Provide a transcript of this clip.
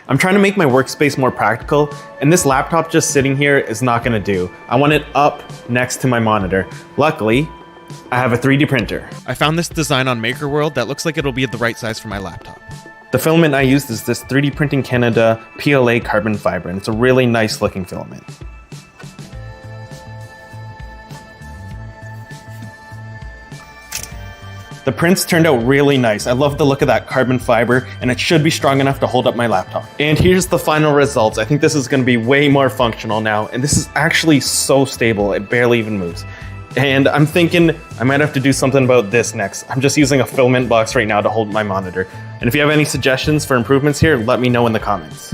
I'm trying to make my workspace more practical, and this laptop just sitting here is not gonna do. I want it up next to my monitor. Luckily, I have a 3D printer. I found this design on MakerWorld that looks like it'll be the right size for my laptop. The filament I used is this 3D Printing Canada PLA carbon fiber, and it's a really nice looking filament. The prints turned out really nice. I love the look of that carbon fiber, and it should be strong enough to hold up my laptop. And here's the final results. I think this is gonna be way more functional now, and this is actually so stable, it barely even moves. And I'm thinking I might have to do something about this next. I'm just using a filament box right now to hold my monitor. And if you have any suggestions for improvements here, let me know in the comments.